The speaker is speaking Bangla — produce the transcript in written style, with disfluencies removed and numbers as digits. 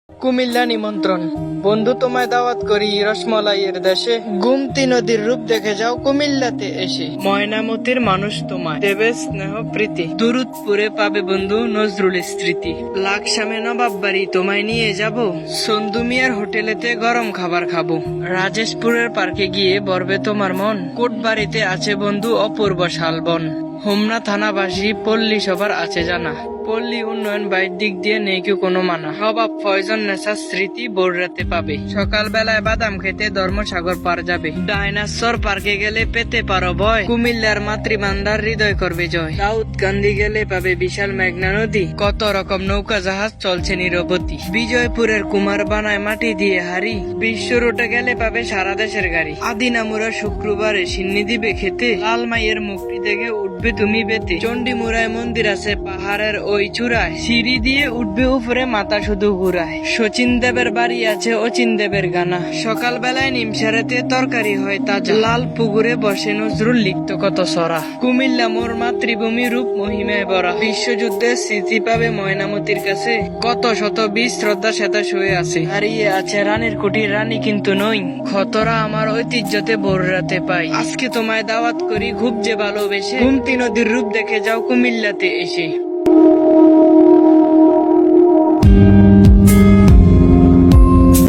কুমিল্লা নিমন্ত্রণ। বন্ধু, তোমায় দাওয়াত করি রসমলাইয়ের দেশে। গুমতি নদীর রূপ দেখে যাও কুমিল্লাতে এসে। ময়নামতির মানুষ তোমায় দেবে স্নেহ প্রীতি। দুরুদপুরে পাবে বন্ধু নজরুল স্মৃতি। লাকসামে নবাব বাড়ি তোমায় নিয়ে যাব। সন্ধু মিয়ার হোটেলেতে গরম খাবার খাবো। রাজেশপুরের পার্কে গিয়ে ভরবে তোমার মন। কোটবাড়িতে আছে বন্ধু অপূর্ব শালবন। হোমনা থানাবাসী পল্লী সবার আছে জানা। পল্লী উন্নয়ন বাইর দিক দিয়ে নেই কেউ কোনো মানা। অভাব ফয়জন নেশার স্মৃতি বোররাতে পাবে। সকাল বেলায় বাদাম খেতে ধর্মসাগর পার যাবে। ডাইনাসর পার্কে গেলে পেতে পারো ভয়। কুমিল্লার মাতৃবান্ধার হৃদয় করবে জয়। দাউদকান্দি গেলে পাবে বিশাল মেঘনা নদী। কত রকম নৌকা জাহাজ চলছে নিরবধি। বিজয়পুরের কুমার বানায় মাটি দিয়ে হাড়ি। বিশ্ব রোডে গেলে পাবে সারা দেশের গাড়ি। আদিনামুরা শুক্রবারে সিন্নি দিবে খেতে। লাল মাইয়ের মুক্তি দেখে উঠবে তুমি বেতে। চণ্ডীমুরায় মন্দির আছে পাহাড়ের ওই চূড়ায়। সিঁড়ি দিয়ে উঠবে উপরে মাথা শুধু ঘুরায়। শচীন দেবের বাড়ি আছে অচিন দেবের গানা। সকাল বেলায় নিমসারেতে তরকারি হয় তাজা। লাল পুকুরে বসে নজরুল লিখত কত সরা। কুমিল্লা মোর মাতৃভূমি রূপ মহিমায় ভরা। বিশ্বযুদ্ধের স্মৃতি পাবে ময়নামতির কাছে। কত শত বীর শ্রদ্ধা সেতা শুয়ে আছে। হারিয়ে আছে রানীর কুটির, রানী কিন্তু নই। খতরা আমার ঐতিহ্যতে বোররাতে পাই। আজকে তোমায় দাওয়াত করি খুব যে ভালোবেসে। গুমতি নদীর রূপ দেখে যাও কুমিল্লাতে এসে।